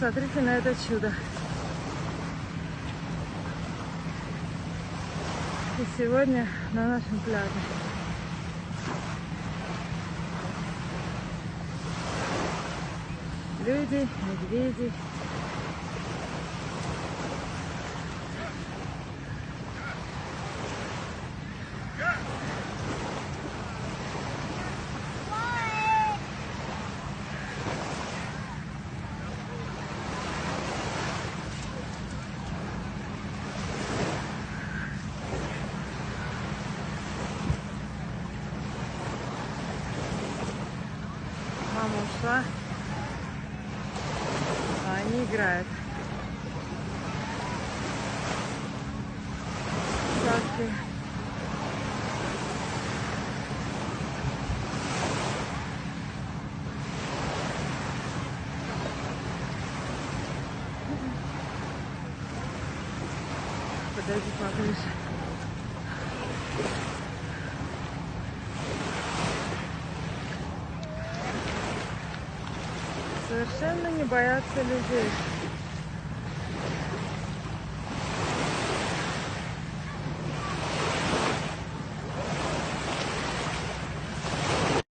Посмотрите на это чудо. И сегодня на нашем пляже. Люди, медведи. Мама ушла, а они играют. Сладкие. Подойди поближе. Совершенно не боятся людей.